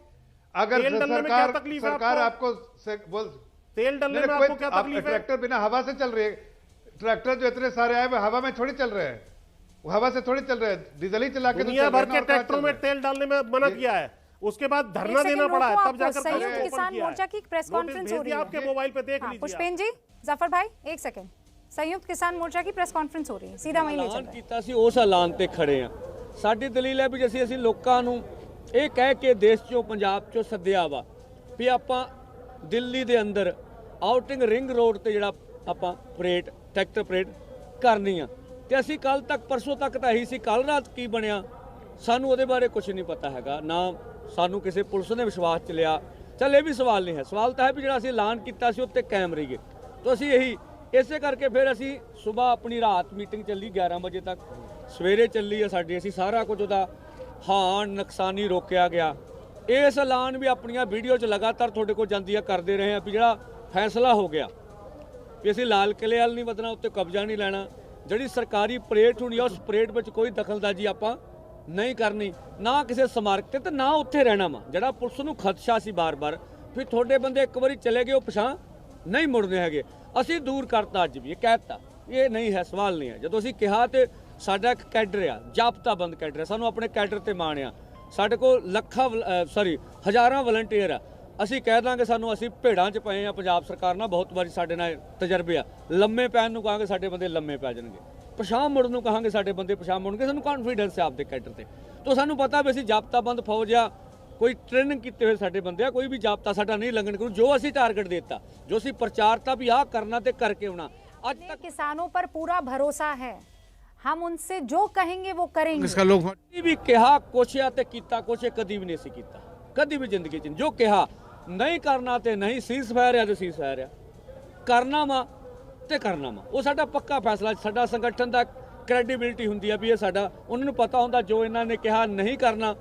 अगर सरकार आपको तेल डालने में आपको क्या तकलीफ है? ट्रैक्टर बिना हवा से चल रही है, ट्रैक्टर जो इतने सारे आए हवा में थोड़ी चल रहे हैं, हवा से थोड़ी चल रहे हैं, डीजल ही चला के दुनिया भर के ट्रैक्टरों में तेल डालने में मना किया है, उसके बाद धरना देना पड़ा है, तब जाकर संयुक्त किसान मोर्चा की प्रेस कॉन्फ्रेंस हो रही है, आपके मोबाइल पे देख लीजिए। पुष्पेंद्र जी, जफर भाई एक सेकंड, संयुक्त किसान मोर्चा की प्रेस कॉन्फ्रेंस हो रही है, सीधा वहीं ले चलते हैं। ਕੀਤਾ ਸੀ ਉਸ ਐਲਾਨ ਤੇ ਖੜੇ ਆ। ਸਾਡੀ ਦਲੀਲ ਹੈ ਵੀ ਅਸੀਂ ਲੋਕਾਂ ਨੂੰ ਇਹ ਕਹਿ ਕੇ ਦੇਸ਼ ਚੋਂ ਪੰਜਾਬ ਚੋਂ ਸੱਦਿਆ ਵਾ ਵੀ ਆਪਾਂ ਦਿੱਲੀ ਦੇ ਅੰਦਰ ਆਊਟਿੰਗ ਰਿੰਗ ਰੋਡ ਤੇ ਜਿਹੜਾ ਆਪਾਂ ਪਰੇਡ ਟਰੈਕਟਰ ਪਰੇਡ ਕਰਨੀ ਆ ਤੇ ਅਸੀਂ ਕੱਲ ਤੱਕ ਪਰਸੋਂ ਤੱਕ ਤਾਂ ਇਹੀ ਸੀ, ਕੱਲ ਰਾਤ ਕੀ ਬਣਿਆ ਸਾਨੂੰ ਉਹਦੇ ਬਾਰੇ ਕੁਝ ਨਹੀਂ ਪਤਾ ਹੈਗਾ, ਨਾ ਸਾਨੂੰ ਕਿਸੇ ਪੁਲਿਸ ਨੇ ਵਿਸ਼ਵਾਸ ਚ ਲਿਆ। ਚੱਲ ਇਹ ਵੀ ਸਵਾਲ ਨਹੀਂ ਹੈ, ਸਵਾਲ ਤਾਂ ਹੈ ਵੀ ਜਿਹੜਾ ਅਸੀਂ ਐਲਾਨ ਕੀਤਾ ਸੀ ਉੱਤੇ ਕਾਇਮ ਰਹੀਏ। ਤਾਂ ਅਸੀਂ ਇਹੀ ਇਸੇ ਕਰਕੇ ਫਿਰ ਅਸੀਂ ਸਵੇਰ ਆਪਣੀ ਰਾਤ ਮੀਟਿੰਗ ਚੱਲੀ 11 ਵਜੇ ਤੱਕ, ਸਵੇਰੇ ਚੱਲੀ ਆ ਸਾਡੀ, ਅਸੀਂ ਸਾਰਾ ਕੁਝ ਉਹਦਾ ਹਾਨ ਨੁਕਸਾਨੀ ਰੋਕਿਆ ਗਿਆ। ਇਸ ਐਲਾਨ ਵੀ ਆਪਣੀਆਂ ਵੀਡੀਓ 'ਚ ਲਗਾਤਾਰ ਤੁਹਾਡੇ ਕੋਲ ਜਾਂਦੀਆਂ ਕਰਦੇ ਰਹੇ ਆ ਵੀ ਜਿਹੜਾ ਫੈਸਲਾ ਹੋ ਗਿਆ ਵੀ ਅਸੀਂ ਲਾਲ ਕਿਲੇ ਵਾਲ ਨਹੀਂ ਵਧਣਾ, ਉੱਤੇ ਕਬਜ਼ਾ ਨਹੀਂ ਲੈਣਾ, ਜਿਹੜੀ ਸਰਕਾਰੀ ਪਰੇਡ ਹੋਣੀ ਆ ਉਸ ਪਰੇਡ ਵਿੱਚ ਕੋਈ ਦਖਲਅੰਦਾਜ਼ੀ ਆਪਾਂ ਨਹੀਂ ਕਰਨੀ, ਨਾ ਕਿਸੇ ਸਮਾਰਕ ਤੇ ਨਾ ਉੱਥੇ ਰਹਿਣਾ ਵਾ। ਜਿਹੜਾ ਪੁਲਿਸ ਨੂੰ ਖਦਸ਼ਾ ਸੀ ਬਾਰ-ਬਾਰ ਵੀ ਤੁਹਾਡੇ ਬੰਦੇ ਇੱਕ ਵਾਰੀ ਚਲੇ ਗਏ ਉਹ ਪਿਛਾਂ ਨਹੀਂ ਮੁੜਨੇ ਹੈਗੇ, ਅਸੀਂ ਦੂਰ ਕਰਤਾ। ਅੱਜ ਵੀ ਇਹ ਕਹਿਤਾ, ਇਹ ਨਹੀਂ ਹੈ, ਸਵਾਲ ਨਹੀਂ ਹੈ। ਜਦੋਂ ਅਸੀਂ ਕਿਹਾ ਤੇ ਸਾਡਾ ਇੱਕ ਕੈਡਰ ਆ, ਜਾਬਤਾਬੰਦ ਕੈਡਰ ਆ, ਸਾਨੂੰ ਆਪਣੇ ਕੈਡਰ ਤੇ ਮਾਣ ਆ। ਸਾਡੇ ਕੋਲ ਹਜ਼ਾਰਾਂ ਵਲੰਟੀਅਰ ਆ। ਅਸੀਂ ਕਹਿ ਦਾਂਗੇ ਸਾਨੂੰ, ਅਸੀਂ ਭੇੜਾਂ 'ਚ ਪਏ ਆ ਪੰਜਾਬ ਸਰਕਾਰ ਨਾਲ, ਬਹੁਤ ਵਾਰੀ ਸਾਡੇ ਨਾਲ ਤਜਰਬੇ ਆ। ਲੰਮੇ ਪੈਣ ਨੂੰ ਕਹਾਂਗੇ ਸਾਡੇ ਬੰਦੇ ਲੰਮੇ ਪੈ ਜਾਣਗੇ, ਪਛਾਣ ਮੁੜਨ ਨੂੰ ਕਹਾਂਗੇ ਸਾਡੇ ਬੰਦੇ ਪਛਾਣ ਮੁੜਨਗੇ। ਸਾਨੂੰ ਕੌਨਫੀਡੈਂਸ ਹੈ ਆਪਦੇ ਕੈਡਰ ਤੇ। ਤਾਂ ਸਾਨੂੰ ਪਤਾ ਵੀ ਅਸੀਂ ਜਾਬਤਾਬੰਦ ਫੌਜ ਆ, ਕੋਈ ਟ੍ਰੇਨਿੰਗ ਕੀਤੇ ਹੋਏ ਸਾਡੇ ਬੰਦੇ ਆ, ਕੋਈ ਵੀ ਜਾਬਤਾ ਸਾਡਾ ਨਹੀਂ ਲੰਘਣ ਕਰੂ। ਜੋ ਅਸੀਂ ਟਾਰਗੇਟ ਦੇਤਾ, ਜੋ ਅਸੀਂ ਪ੍ਰਚਾਰਤਾ ਵੀ ਆਹ ਕਰਨਾ ਤੇ ਕਰਕੇ ਆਉਣਾ। आज तक किसानों पर पूरा भरोसा है, हम उनसे जो कहेंगे वो करेंगे। इसका लोग भी कहा कुछ या ते कीता कुछ, कदी भी नहीं सी कीता, कदी भी जिंदगी च जो कहा नहीं करना ते नहीं, सीज फायर है तो सीज फायर है, करना वा ते करना वा। वो साडा पक्का फैसला, साडा संगठन दा क्रेडिबिलिटी हुंदी है भी ये साडा, उन्हां नूं पता हुंदा जो इन्हां ने कहा नहीं करना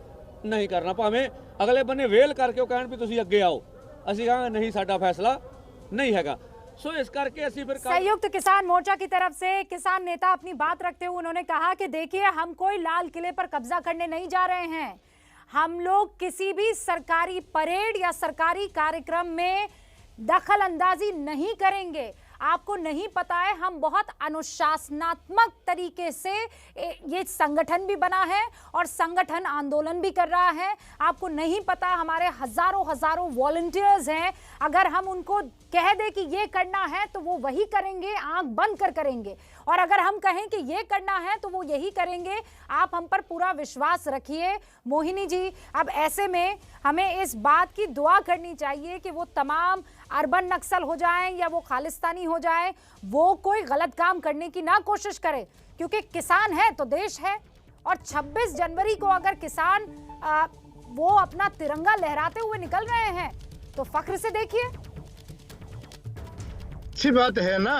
नहीं करना, भावें अगले बन्ने वेल करके कहण भी तुसीं अगे आओ, असीं कहांगे नहीं, साडा फैसला नहीं हैगा। सो इस करके ऐसी फिर संयुक्त किसान मोर्चा की तरफ से किसान नेता अपनी बात रखते हुए उन्होंने कहा कि देखिए, हम कोई लाल किले पर कब्जा करने नहीं जा रहे हैं, हम लोग किसी भी सरकारी परेड या सरकारी कार्यक्रम में दखल अंदाजी नहीं करेंगे। आपको नहीं पता है, हम बहुत अनुशासनात्मक तरीके से ये संगठन भी बना है और संगठन आंदोलन भी कर रहा है। आपको नहीं पता, हमारे हजारों वॉलंटियर्स हैं, अगर हम उनको कह दे कि ये करना है तो वो वही करेंगे, आंख बंद कर करेंगे, और अगर हम कहें कि ये करना है तो वो यही करेंगे। आप हम पर पूरा विश्वास रखिए। मोहिनी जी, अब ऐसे में हमें इस बात की दुआ करनी चाहिए कि वो तमाम अर्बन नक्सल हो जाएं या वो खालिस्तानी हो जाए, वो कोई गलत काम करने की ना कोशिश करे, क्योंकि किसान है तो देश है। और 26 जनवरी को अगर किसान वो अपना तिरंगा लहराते हुए निकल रहे हैं तो फख्र से देखिए। अच्छी बात है ना,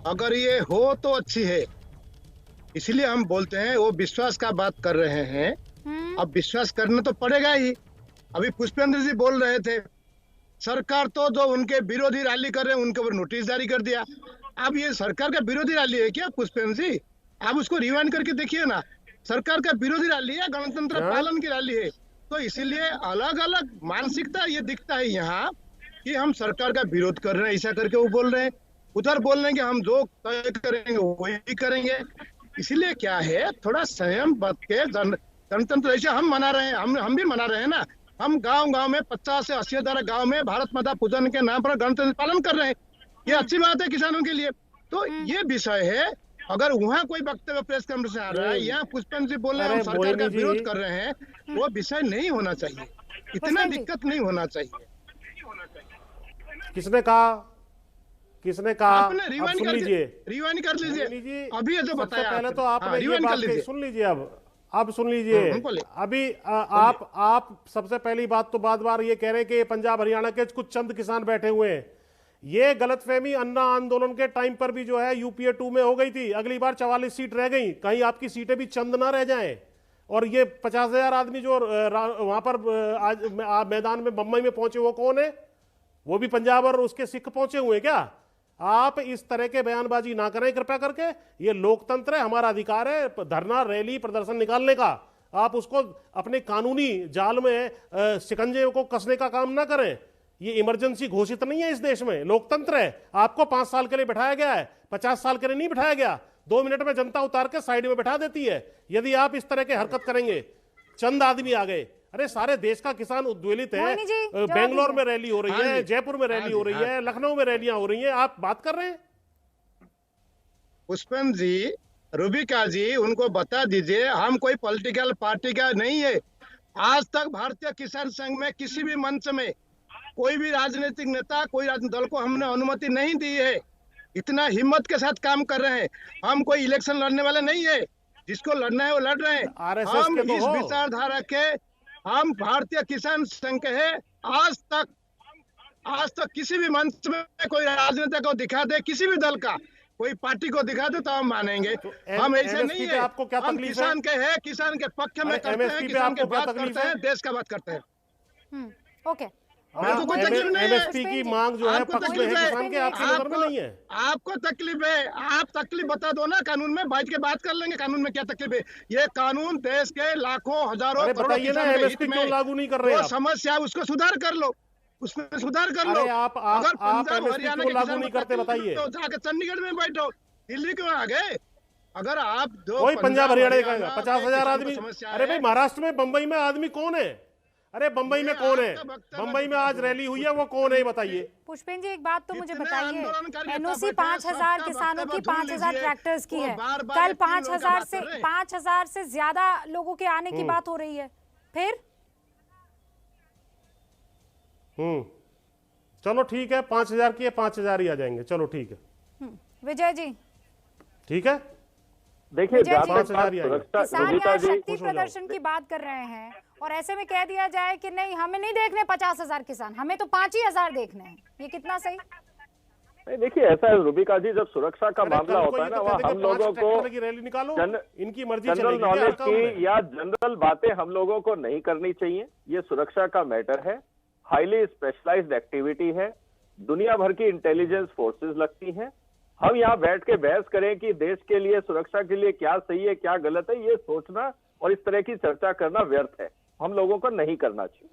अगर ये हो तो अच्छी है, इसलिए हम बोलते हैं। वो विश्वास का बात कर रहे हैं, अब विश्वास करना तो पड़ेगा ही। अभी पुष्पेंद्र जी बोल रहे थे, सरकार तो जो उनके विरोधी रैली कर रहे हैं उनके ऊपर नोटिस जारी कर दिया। अब ये सरकार का विरोधी रैली है क्या पुष्पेंद्र जी? आप उसको रिवाइंड करके देखिए ना, सरकार का विरोधी रैली है, गणतंत्र पालन की रैली है। तो इसीलिए अलग अलग मानसिकता ये दिखता है यहाँ कि हम सरकार का विरोध कर रहे हैं, ऐसा करके वो बोल रहे हैं, उधर बोल रहे हैं कि हम जो तय करेंगे वही करेंगे। इसीलिए क्या है, थोड़ा संयम बरत के गणतंत्र ऐसे हम मना रहे हैं, हम भी मना रहे हैं ना। हम गांव में 50 से 80 हजार गाँव में भारत माता पूजन के नाम पर गणतंत्र पालन कर रहे हैं, ये अच्छी बात है किसानों के लिए। तो ये विषय है, अगर वहाँ कोई वक्तव्य प्रेस कॉन्फ्रेंस से आ रहा है, यहाँ पुष्पेंद्र जी बोल रहे हैं हम सरकार का विरोध कर रहे हैं, वो विषय नहीं होना चाहिए, इतना दिक्कत नहीं होना चाहिए। किसने कहा? आपने अब रिवाइंड सुन कर लीजिए, रिवाइंड कर लीजिए। अभी ये जो सबसे बताया पहले आपने, तो आपने ये रिवाइंड कर बात लीजिए। सुन लीजिए। अब सुन लीजिए। अभी आप सबसे पहली बात तो बार ये कह रहे हैं कि पंजाब हरियाणा के कुछ चंद किसान बैठे हुए हैं। ये गलतफहमी अन्ना आंदोलन के टाइम पर भी जो है यूपीए 2 में हो गई थी। अगली बार 44 सीट रह गई, कहीं आपकी सीटें भी चंद ना रह जाएं। और ये 50,000 आदमी जो वहां पर आज मैदान में बम्बई में पहुंचे, वो कौन है? वो भी पंजाब और उसके सिख पहुंचे हुए क्या? आप इस तरह के बयानबाजी ना करें कृपया करके। ये लोकतंत्र है, हमारा अधिकार है धरना, रैली, प्रदर्शन निकालने का। आप उसको अपने कानूनी जाल में शिकंजे को कसने का काम ना करें। ये इमरजेंसी घोषित नहीं है इस देश में, लोकतंत्र है। आपको 5 साल के लिए बिठाया गया है, 50 साल के लिए नहीं बिठाया गया। 2 मिनट में जनता उतार के साइड में बैठा देती है। यदि आप इस तरह के हरकत करेंगे, चंद आदमी आ गए, अरे सारे देश का किसान उद्वेलित है। बेंगलोर में रैली हो रही है, जयपुर में रैली हो रही है, लखनऊ में रैलियां हो रही हैं, आप बात कर रहे हैं। पुष्पेंद्र जी, रूबिका जी, उनको बता दीजिए हम कोई पॉलिटिकल पार्टी का नहीं है। आज तक भारतीय किसान संघ में किसी भी मंच में कोई भी राजनीतिक नेता, कोई राजनीतिक दल को हमने अनुमति नहीं दी है। इतना हिम्मत के साथ काम कर रहे हैं। हम कोई इलेक्शन लड़ने वाले नहीं है, जिसको लड़ना है वो लड़ रहे हैं। हम इस विचारधारा के, हम भारतीय किसान संघ के हैं। आज तक किसी भी मंच में कोई राजनेता को दिखा दे, किसी भी दल का कोई पार्टी को दिखा दे तो हम मानेंगे। हम ऐसे नहीं है। आपको क्या हम तकलीफ किसान के हैं, किसान के पक्ष में करते हैं, किसान के बात करते हैं, देश का बात करते हैं। ओके, एमएसपी की मांग जो है पक्ष में है किसान के, आपके नजर में नहीं है। आपको तकलीफ है, आप तकलीफ बता दो ना, कानून में बैठ के बात कर लेंगे। कानून में क्या तकलीफ है? ये कानून देश के लाखों हजारों करोड़ों किसान के हित में, लागू नहीं कर रहे हैं। समस्या उसको सुधार कर लो, उसमें सुधार कर लो। अगर पंजाब हरियाणा के लागू नहीं करते बताइए, तो जाकर चंडीगढ़ में बैठो, दिल्ली क्यों आ गए? अगर आप कोई पंजाब हरियाणा का 50,000 आदमी, अरे भाई महाराष्ट्र में, बंबई में आदमी कौन है? अरे बंबई में कौन है? बंबई में आज रैली हुई है, वो कौन है बताइए? पुष्पेंद्र जी, एक बात तो मुझे बताइए, एनओसी 5,000 किसानों की, 5,000 ट्रैक्टर्स की है। कल 5,000 से ज्यादा लोगों के आने की बात हो रही है। फिर चलो ठीक है, 5,000 की है, 5,000 ही आ जाएंगे। चलो ठीक है। विजय जी, ठीक है। देखिए, किसान यहाँ शक्ति प्रदर्शन की बात कर रहे हैं और ऐसे में कह दिया जाए कि नहीं, हमें नहीं देखने 50,000 किसान, हमें तो 5,000 देखने हैं। ये कितना सही? नहीं, देखिए ऐसा है रूबिका जी, जब सुरक्षा का मामला होता है ना, वहाँ हम लोगों को रैली निकालो, इनकी मर्जी जनरल नॉलेज की या जनरल बातें हम लोगों को नहीं करनी चाहिए। ये सुरक्षा का मैटर है, हाईली स्पेशलाइज्ड एक्टिविटी है, दुनिया भर की इंटेलिजेंस फोर्सेस लगती हैं। हम यहाँ बैठ के बहस करें कि देश के लिए, सुरक्षा के लिए क्या सही है क्या गलत है, ये सोचना और इस तरह की चर्चा करना व्यर्थ है। हम लोगों को नहीं करना चाहिए।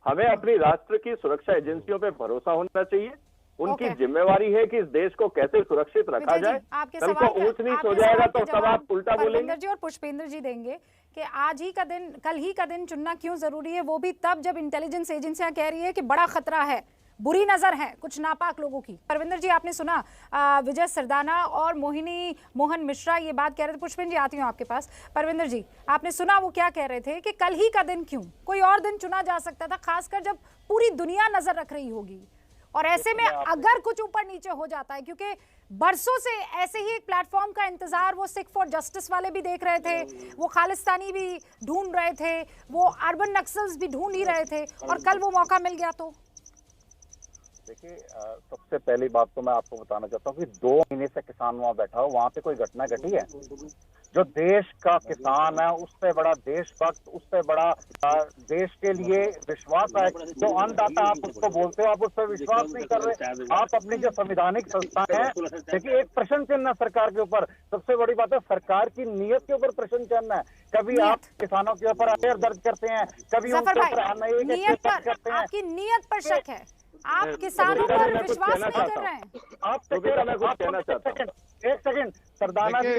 हमें अपनी राष्ट्र की सुरक्षा एजेंसियों पे भरोसा होना चाहिए। उनकी जिम्मेवारी है कि इस देश को कैसे सुरक्षित रखा जाए। कल को ऊंच नीच हो जाएगा तो सब आप उल्टा बोलेंगे। जी और पुष्पेंद्र जी देंगे कि आज ही का दिन, कल ही का दिन चुनना क्यों जरूरी है, वो भी तब जब इंटेलिजेंस एजेंसियां कह रही है कि बड़ा खतरा है, बुरी नजर है कुछ नापाक लोगों की। परविंदर जी, आपने सुना विजय सरदाना और मोहन मिश्रा ये बात कह रहे थे। पुष्पेंद्र जी, आती हूँ आपके पास। परविंदर जी, आपने सुना वो क्या कह रहे थे कि कल ही का दिन क्यों, कोई और दिन चुना जा सकता था, खासकर जब पूरी दुनिया नजर रख रही होगी। और ऐसे में अगर कुछ ऊपर नीचे हो जाता है, क्योंकि बरसों से ऐसे ही एक प्लेटफॉर्म का इंतजार वो सिख फॉर जस्टिस वाले भी देख रहे थे, वो खालिस्तानी भी ढूंढ रहे थे, वो अर्बन नक्सल्स भी ढूंढ ही रहे थे, और कल वो मौका मिल गया। तो देखिए, सबसे पहली बात तो मैं आपको बताना चाहता हूँ कि 2 महीने से किसान वहाँ बैठा हो, वहाँ पे कोई घटना घटी है? जो देश का किसान है, उससे बड़ा देशभक्त, उससे बड़ा देश के लिए विश्वास है, जो अन्नदाता आप उसको बोलते हो, आप उस पर विश्वास नहीं कर रहे। आप अपनी जो संवैधानिक संस्था है, देखिए एक प्रश्न चिन्ह है सरकार के ऊपर। सबसे बड़ी बात है, सरकार की नीयत के ऊपर प्रश्न चिन्ह है। कभी आप किसानों के ऊपर अफेयर दर्ज करते हैं, कभी उनके ऊपर करते हैं। आपकी नीयत पर शक है, आप किसानों पर विश्वास नहीं कर रहे हैं। एक सेकंड सरदाना जी,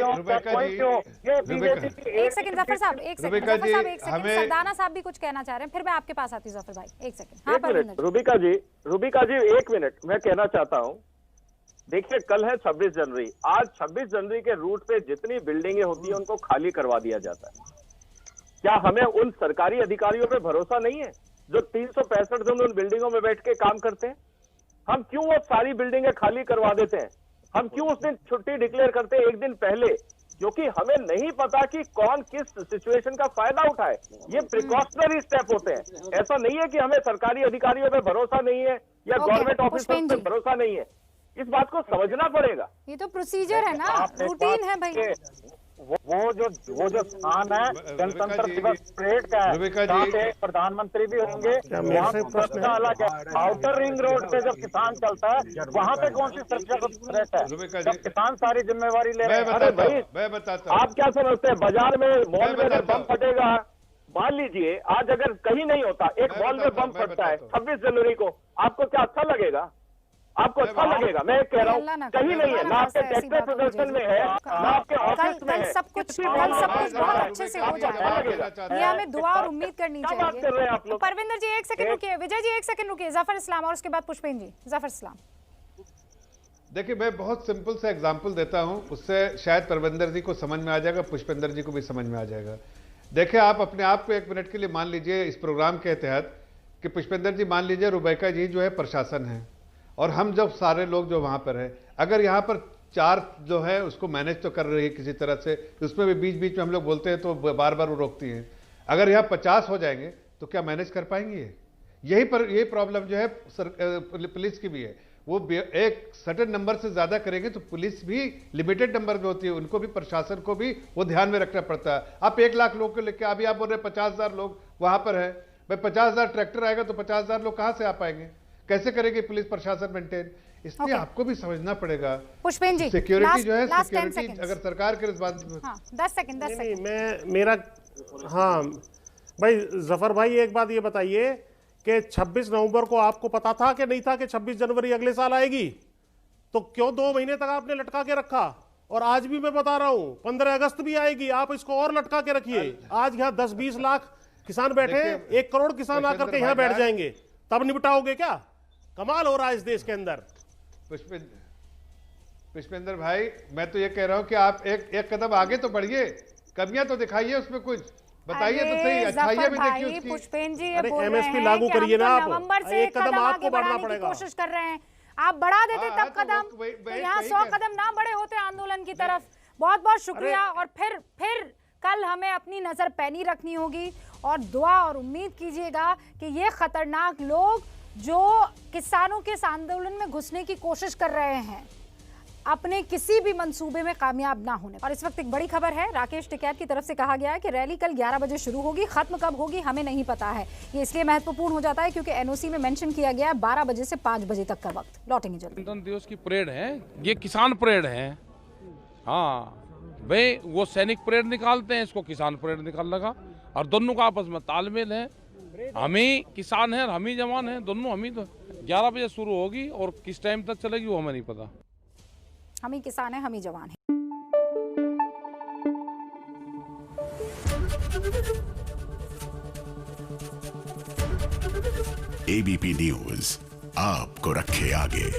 एक सेकंड जफर साहब, एक सेकंड सरदाना साहब भी कुछ कहना चाह रहे हैं, फिर मैं आपके पास आती हूँ जफर भाई। एक सेकंड। हाँ, रूबिका जी 1 मिनट, मैं कहना चाहता हूँ। देखिए, कल है 26 जनवरी। आज 26 जनवरी के रूट पे जितनी बिल्डिंगें होती है उनको खाली करवा दिया जाता है। क्या हमें उन सरकारी अधिकारियों पे भरोसा नहीं है जो 365 दिन उन बिल्डिंगों में बैठ के काम करते हैं? हम क्यों वो सारी बिल्डिंगें खाली करवा देते हैं? हम क्यों उस दिन छुट्टी डिक्लेयर करते हैं एक दिन पहले? क्योंकि हमें नहीं पता कि कौन किस सिचुएशन का फायदा उठाए। ये प्रिकॉशनरी स्टेप होते हैं। ऐसा नहीं है कि हमें सरकारी अधिकारियों पे भरोसा नहीं है या गवर्नमेंट ऑफिसर्स पे भरोसा नहीं है। इस बात को समझना पड़ेगा। ये तो प्रोसीजर है ना, रूटीन है भाई। वो जो स्थान है गणतंत्र दिवस परेड का है, जहाँ पे प्रधानमंत्री भी होंगे, वहाँ पे सुरक्षा अलग है। आउटर रिंग रोड पे जब किसान चलता है वहाँ पे कौन सी सुरक्षा का थ्रेट है? जब किसान सारी जिम्मेवारी ले रहे हैं। मैं बताता हूँ, आप क्या समझते हैं बाजार में मॉल में अगर बम फटेगा, मान लीजिए आज अगर कहीं नहीं होता, एक मॉल में बम फटता है 26 जनवरी को, आपको क्या अच्छा लगेगा? आपको अच्छा लगेगा? मैं कह रहा हूँ कहीं नहीं है, ना आपके ट्रैक्टर प्रदर्शन में है, ना आपके ऑफिस में है। सब कुछ बहुत अच्छे से हो जाएगा। ये हमें दुआ और उम्मीद करनी चाहिए। परविंदर जी 1 सेकंड रुकिए, विजय जी 1 सेकंड रुकिए, जफर इस्लाम और उसके बाद पुष्पेंद्र जी। जफर इस्लाम, देखिए मैं बहुत सिंपल सा एग्जांपल देता हूं, उससे शायद परविंदर जी को समझ में आ जाएगा, पुष्पेंद्र जी को भी समझ में आ जाएगा। देखिए आप अपने आप को 1 मिनट के लिए मान लीजिए इस प्रोग्राम के तहत कि पुष्पेंद्र जी मान लीजिए रुबैका जी जो है प्रशासन है, और हम जब सारे लोग जो वहां पर है, अगर यहाँ पर 4 जो है उसको मैनेज तो कर रही है किसी तरह से, उसमें भी बीच बीच में हम लोग बोलते हैं तो बार बार वो रोकती हैं। अगर यहाँ 50 हो जाएंगे तो क्या मैनेज कर पाएंगे? यही प्रॉब्लम जो है पुलिस की भी है। वो एक सर्टेन नंबर से ज्यादा करेंगे तो पुलिस भी लिमिटेड नंबर में होती है, उनको भी, प्रशासन को भी वो ध्यान में रखना पड़ता है। आप 1 लाख लोग को लेकर अभी आप बोल रहे 50,000 लोग वहां पर है, भाई 50,000 ट्रैक्टर आएगा तो 50,000 लोग कहां से आ पाएंगे? कैसे करेगी पुलिस प्रशासन मेंटेन? इसलिए आपको भी समझना पड़ेगा। पुष्पेंद्र जी, सिक्योरिटी जो है, सिक्योरिटी अगर सरकार के इस बात 10 सेकंड मेरा हाँ भाई जफर भाई एक बात ये बताइए कि 26 नवंबर को आपको पता था कि नहीं था कि 26 जनवरी अगले साल आएगी? तो क्यों 2 महीने तक आपने लटका के रखा? और आज भी मैं बता रहा हूं 15 अगस्त भी आएगी, आप इसको और लटका के रखिए। आज यहाँ 10-20 लाख किसान बैठे, 1 करोड़ किसान आकर के यहाँ बैठ जाएंगे, तब निपटाओगे क्या? कमाल हो रहा है इस देश के अंदर। पुष्पेंद्र भाई मैं तो ये कह रहा हूं कि आप एक कदम आगे तो बढ़िए, कमियां तो दिखाइए, उसमें कुछ बताइए तो सही, अच्छाइयां भी देखिए उसकी। पुष्पेंद्र जी ये बोल रहे हैं लागू करिए ना आप, नवंबर से एक कदम आगे बढ़ाने की कोशिश कर रहे हैं। आप बढ़ा देते तब कदम, तो यहाँ 100 कदम ना बढ़े होते आंदोलन की तरफ। बहुत बहुत शुक्रिया। और फिर कल हमें अपनी नजर पैनी रखनी होगी और दुआ और उम्मीद कीजिएगा कि ये खतरनाक लोग जो किसानों के इस आंदोलन में घुसने की कोशिश कर रहे हैं अपने किसी भी मंसूबे में कामयाब ना होने। और इस वक्त एक बड़ी खबर है, राकेश टिकैत की तरफ से कहा गया है कि रैली कल 11 बजे शुरू होगी, खत्म कब होगी हमें नहीं पता है। ये इसलिए महत्वपूर्ण हो जाता है क्योंकि एनओसी में मेंशन किया गया है 12 बजे से 5 बजे तक का वक्त। लौटेंगे जल्दी। गणतंत्र दिवस की परेड है, ये किसान परेड है। हाँ भाई वो सैनिक परेड निकालते हैं, इसको किसान परेड निकाल लगा, और दोनों का आपस में तालमेल है। हम ही किसान हैं और हम ही जवान हैं, दोनों हम ही। तो 11 बजे शुरू होगी और किस टाइम तक चलेगी वो हमें नहीं पता। हम ही किसान हैं, हम ही जवान हैं। एबीपी न्यूज आपको रखे आगे।